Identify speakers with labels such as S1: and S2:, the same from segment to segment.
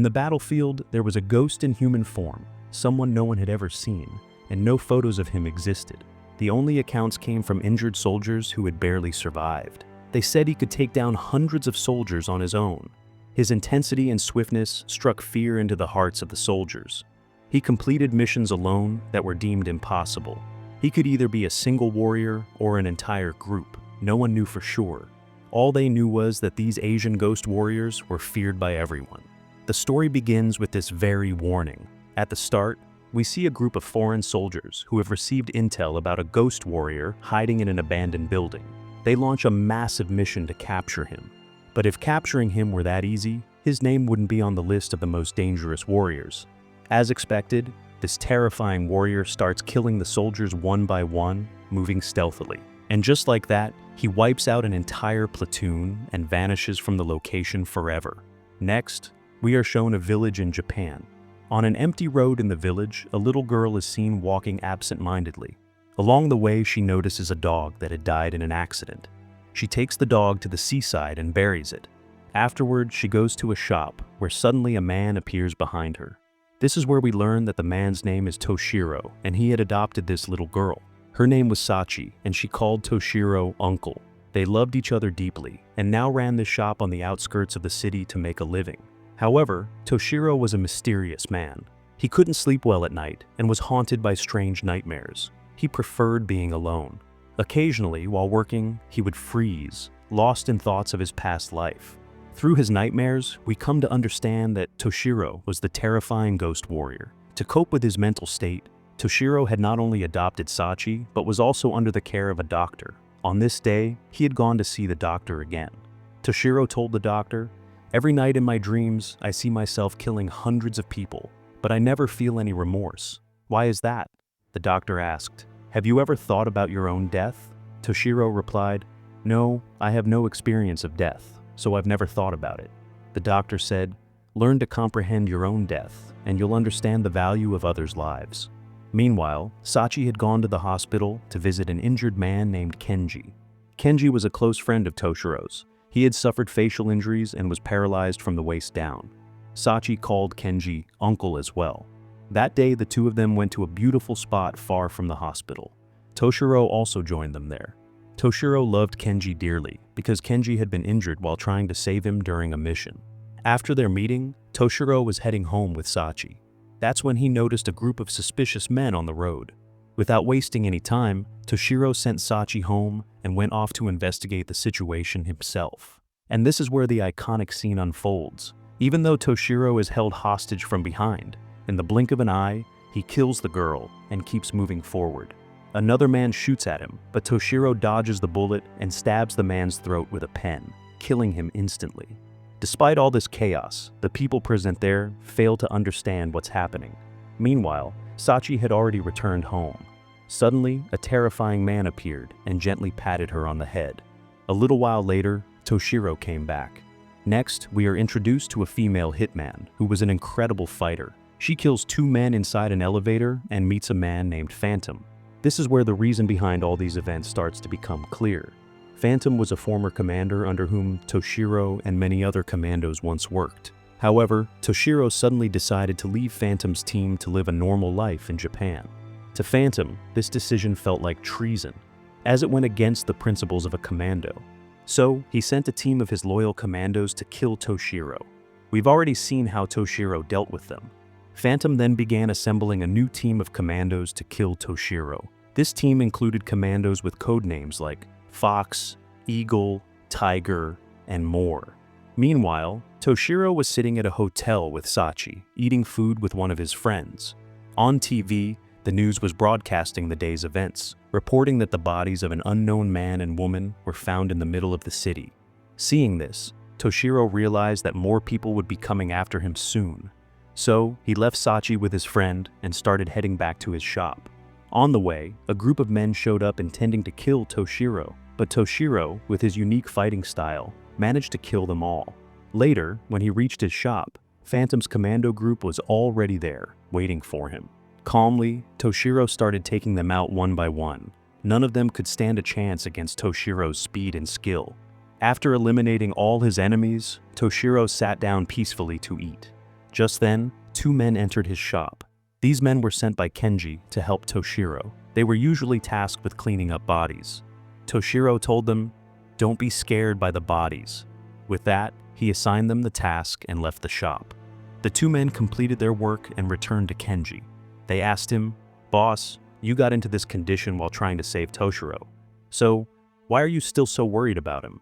S1: In the battlefield, there was a ghost in human form, someone no one had ever seen, and no photos of him existed. The only accounts came from injured soldiers who had barely survived. They said he could take down hundreds of soldiers on his own. His intensity and swiftness struck fear into the hearts of the soldiers. He completed missions alone that were deemed impossible. He could either be a single warrior or an entire group. No one knew for sure. All they knew was that these Asian ghost warriors were feared by everyone. The story begins with this very warning. At the start, we see a group of foreign soldiers who have received intel about a ghost warrior hiding in an abandoned building. They launch a massive mission to capture him. But if capturing him were that easy, his name wouldn't be on the list of the most dangerous warriors. As expected, this terrifying warrior starts killing the soldiers one by one, moving stealthily. And just like that, he wipes out an entire platoon and vanishes from the location forever. Next, we are shown a village in Japan. On an empty road in the village, a little girl is seen walking absent-mindedly. Along the way, she notices a dog that had died in an accident. She takes the dog to the seaside and buries it. Afterward, she goes to a shop where suddenly a man appears behind her. This is where we learn that the man's name is Toshiro, and he had adopted this little girl. Her name was Sachi, and she called Toshiro uncle. They loved each other deeply, and now ran this shop on the outskirts of the city to make a living. However, Toshiro was a mysterious man. He couldn't sleep well at night and was haunted by strange nightmares. He preferred being alone. Occasionally, while working, he would freeze, lost in thoughts of his past life. Through his nightmares, we come to understand that Toshiro was the terrifying ghost warrior. To cope with his mental state, Toshiro had not only adopted Sachi, but was also under the care of a doctor. On this day, he had gone to see the doctor again. Toshiro told the doctor, "Every night in my dreams, I see myself killing hundreds of people, but I never feel any remorse. Why is that?" The doctor asked, "Have you ever thought about your own death?" Toshiro replied, "No, I have no experience of death, so I've never thought about it." The doctor said, "Learn to comprehend your own death, and you'll understand the value of others' lives." Meanwhile, Sachi had gone to the hospital to visit an injured man named Kenji. Kenji was a close friend of Toshiro's. He had suffered facial injuries and was paralyzed from the waist down. Sachi called Kenji uncle as well. That day, the two of them went to a beautiful spot far from the hospital. Toshiro also joined them there. Toshiro loved Kenji dearly because Kenji had been injured while trying to save him during a mission. After their meeting, Toshiro was heading home with Sachi. That's when he noticed a group of suspicious men on the road. Without wasting any time, Toshiro sent Sachi home and went off to investigate the situation himself. And this is where the iconic scene unfolds. Even though Toshiro is held hostage from behind, in the blink of an eye, he kills the girl and keeps moving forward. Another man shoots at him, but Toshiro dodges the bullet and stabs the man's throat with a pen, killing him instantly. Despite all this chaos, the people present there fail to understand what's happening. Meanwhile, Sachi had already returned home. Suddenly, a terrifying man appeared and gently patted her on the head. A little while later, Toshiro came back. Next, we are introduced to a female hitman who was an incredible fighter. She kills two men inside an elevator and meets a man named Phantom. This is where the reason behind all these events starts to become clear. Phantom was a former commander under whom Toshiro and many other commandos once worked. However, Toshiro suddenly decided to leave Phantom's team to live a normal life in Japan. To Phantom, this decision felt like treason, as it went against the principles of a commando. So, he sent a team of his loyal commandos to kill Toshiro. We've already seen how Toshiro dealt with them. Phantom then began assembling a new team of commandos to kill Toshiro. This team included commandos with code names like Fox, Eagle, Tiger, and more. Meanwhile, Toshiro was sitting at a hotel with Sachi, eating food with one of his friends. On TV, the news was broadcasting the day's events, reporting that the bodies of an unknown man and woman were found in the middle of the city. Seeing this, Toshiro realized that more people would be coming after him soon. So, he left Sachi with his friend and started heading back to his shop. On the way, a group of men showed up intending to kill Toshiro, but Toshiro, with his unique fighting style, managed to kill them all. Later, when he reached his shop, Phantom's commando group was already there, waiting for him. Calmly, Toshiro started taking them out one by one. None of them could stand a chance against Toshiro's speed and skill. After eliminating all his enemies, Toshiro sat down peacefully to eat. Just then, two men entered his shop. These men were sent by Kenji to help Toshiro. They were usually tasked with cleaning up bodies. Toshiro told them, "Don't be scared by the bodies." With that, he assigned them the task and left the shop. The two men completed their work and returned to Kenji. They asked him, "Boss, you got into this condition while trying to save Toshiro. So, why are you still so worried about him?"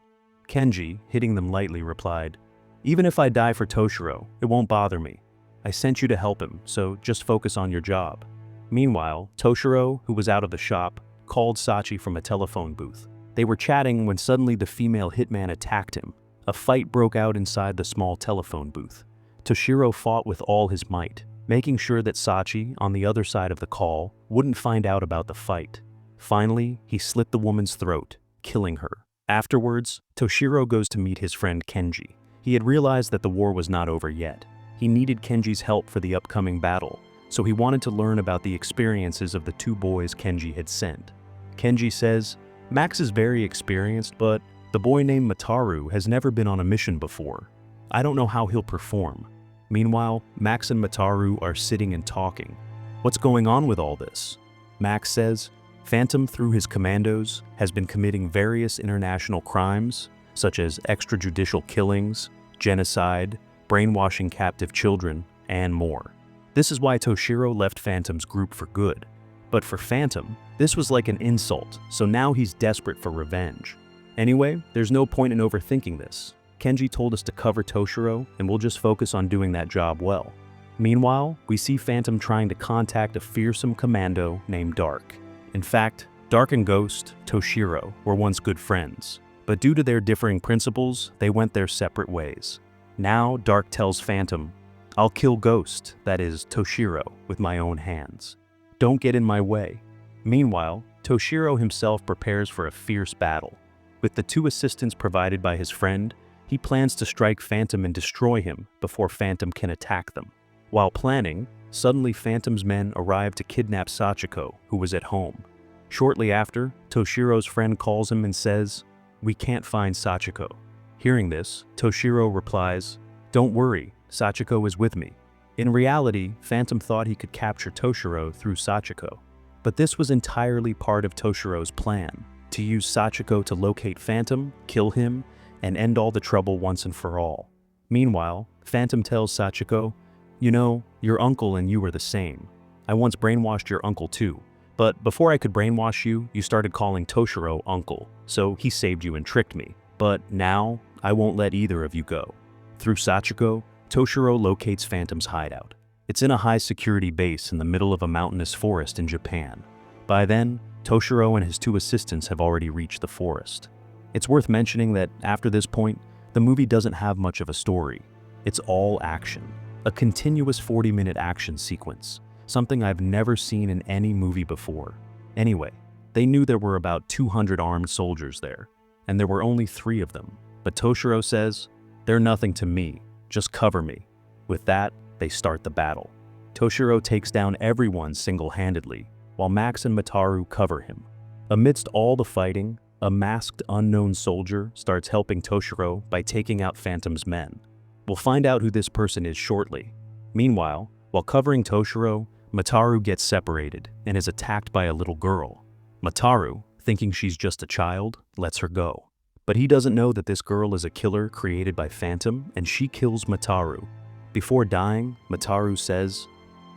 S1: Kenji, hitting them lightly, replied, "Even if I die for Toshiro, it won't bother me. I sent you to help him, so just focus on your job." Meanwhile, Toshiro, who was out of the shop, called Sachi from a telephone booth. They were chatting when suddenly the female hitman attacked him. A fight broke out inside the small telephone booth. Toshiro fought with all his might, making sure that Sachi, on the other side of the call, wouldn't find out about the fight. Finally, he slit the woman's throat, killing her. Afterwards, Toshiro goes to meet his friend Kenji. He had realized that the war was not over yet. He needed Kenji's help for the upcoming battle, so he wanted to learn about the experiences of the two boys Kenji had sent. Kenji says, "Max is very experienced, but the boy named Mataru has never been on a mission before. I don't know how he'll perform." Meanwhile, Max and Mataru are sitting and talking. "What's going on with all this?" Max says, "Phantom, through his commandos, has been committing various international crimes, such as extrajudicial killings, genocide, brainwashing captive children, and more. This is why Toshiro left Phantom's group for good. But for Phantom, this was like an insult, so now he's desperate for revenge. Anyway, there's no point in overthinking this. Kenji told us to cover Toshiro, and we'll just focus on doing that job well." Meanwhile, we see Phantom trying to contact a fearsome commando named Dark. In fact, Dark and Ghost, Toshiro, were once good friends, but due to their differing principles, they went their separate ways. Now, Dark tells Phantom, "I'll kill Ghost, that is, Toshiro, with my own hands. Don't get in my way." Meanwhile, Toshiro himself prepares for a fierce battle. With the two assistants provided by his friend, he plans to strike Phantom and destroy him before Phantom can attack them. While planning, suddenly Phantom's men arrive to kidnap Sachiko, who was at home. Shortly after, Toshiro's friend calls him and says, "We can't find Sachiko." Hearing this, Toshiro replies, "Don't worry, Sachiko is with me." In reality, Phantom thought he could capture Toshiro through Sachiko. But this was entirely part of Toshiro's plan, to use Sachiko to locate Phantom, kill him, and end all the trouble once and for all. Meanwhile, Phantom tells Sachiko, "You know, your uncle and you were the same. I once brainwashed your uncle too. But before I could brainwash you, you started calling Toshiro uncle, so he saved you and tricked me. But now, I won't let either of you go." Through Sachiko, Toshiro locates Phantom's hideout. It's in a high-security base in the middle of a mountainous forest in Japan. By then, Toshiro and his two assistants have already reached the forest. It's worth mentioning that after this point, the movie doesn't have much of a story. It's all action. A continuous 40-minute action sequence, something I've never seen in any movie before. Anyway, they knew there were about 200 armed soldiers there, and there were only 3 of them. But Toshiro says, "They're nothing to me, just cover me." With that, they start the battle. Toshiro takes down everyone single-handedly, while Max and Mataru cover him. Amidst all the fighting, a masked unknown soldier starts helping Toshiro by taking out Phantom's men. We'll find out who this person is shortly. Meanwhile, while covering Toshiro, Mataru gets separated and is attacked by a little girl. Mataru, thinking she's just a child, lets her go. But he doesn't know that this girl is a killer created by Phantom, and she kills Mataru. Before dying, Mataru says,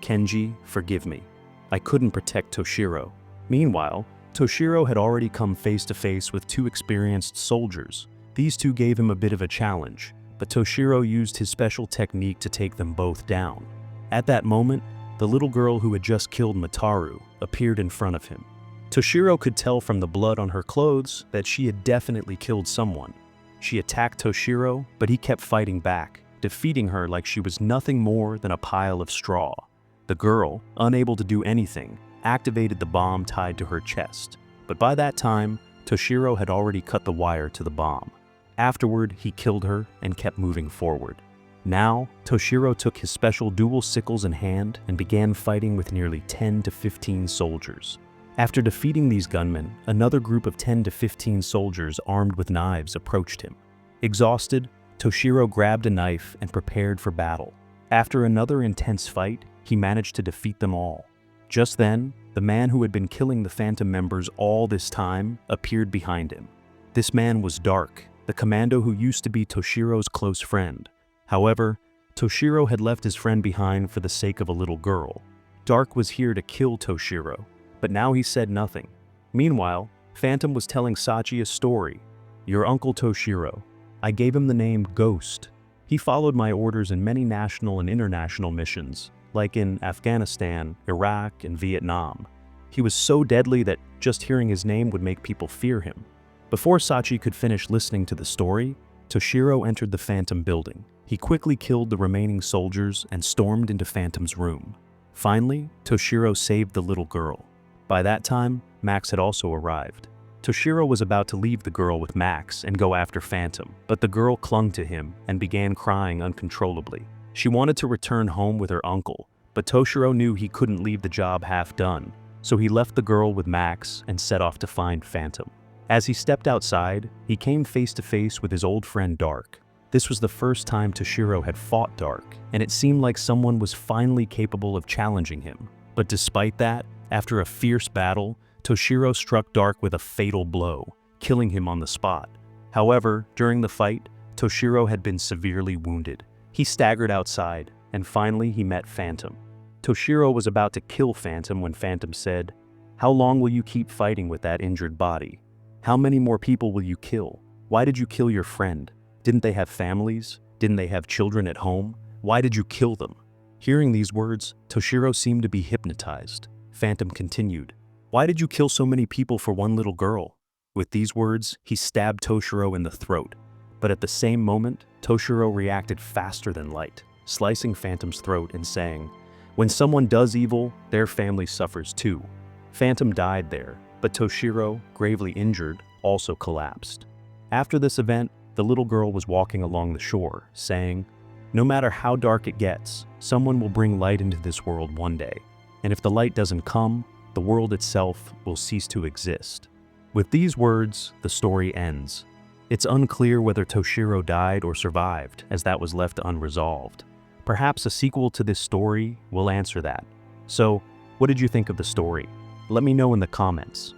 S1: "Kenji, forgive me. I couldn't protect Toshiro." Meanwhile, Toshiro had already come face to face with 2 experienced soldiers. These 2 gave him a bit of a challenge, but Toshiro used his special technique to take them both down. At that moment, the little girl who had just killed Mataru appeared in front of him. Toshiro could tell from the blood on her clothes that she had definitely killed someone. She attacked Toshiro, but he kept fighting back, defeating her like she was nothing more than a pile of straw. The girl, unable to do anything, activated the bomb tied to her chest. But by that time, Toshiro had already cut the wire to the bomb. Afterward, he killed her and kept moving forward. Now, Toshiro took his special dual sickles in hand and began fighting with nearly 10 to 15 soldiers. After defeating these gunmen, another group of 10 to 15 soldiers armed with knives approached him. Exhausted, Toshiro grabbed a knife and prepared for battle. After another intense fight, he managed to defeat them all. Just then, the man who had been killing the Phantom members all this time appeared behind him. This man was Dark, the commando who used to be Toshiro's close friend. However, Toshiro had left his friend behind for the sake of a little girl. Dark was here to kill Toshiro, but now he said nothing. Meanwhile, Phantom was telling Sachi a story. "Your uncle Toshiro. I gave him the name Ghost. He followed my orders in many national and international missions, like in Afghanistan, Iraq, and Vietnam. He was so deadly that just hearing his name would make people fear him." Before Sachi could finish listening to the story, Toshiro entered the Phantom building. He quickly killed the remaining soldiers and stormed into Phantom's room. Finally, Toshiro saved the little girl. By that time, Max had also arrived. Toshiro was about to leave the girl with Max and go after Phantom, but the girl clung to him and began crying uncontrollably. She wanted to return home with her uncle, but Toshiro knew he couldn't leave the job half done, so he left the girl with Max and set off to find Phantom. As he stepped outside, he came face to face with his old friend Dark. This was the first time Toshiro had fought Dark, and it seemed like someone was finally capable of challenging him. But despite that, after a fierce battle, Toshiro struck Dark with a fatal blow, killing him on the spot. However, during the fight, Toshiro had been severely wounded. He staggered outside, and finally he met Phantom. Toshiro was about to kill Phantom when Phantom said, "How long will you keep fighting with that injured body? How many more people will you kill? Why did you kill your friend? Didn't they have families? Didn't they have children at home? Why did you kill them?" Hearing these words, Toshiro seemed to be hypnotized. Phantom continued, "Why did you kill so many people for one little girl?" With these words, he stabbed Toshiro in the throat. But at the same moment, Toshiro reacted faster than light, slicing Phantom's throat and saying, "When someone does evil, their family suffers too." Phantom died there, but Toshiro, gravely injured, also collapsed. After this event, the little girl was walking along the shore, saying, "No matter how dark it gets, someone will bring light into this world one day. And if the light doesn't come, the world itself will cease to exist." With these words, the story ends. It's unclear whether Toshiro died or survived, as that was left unresolved. Perhaps a sequel to this story will answer that. So, what did you think of the story? Let me know in the comments.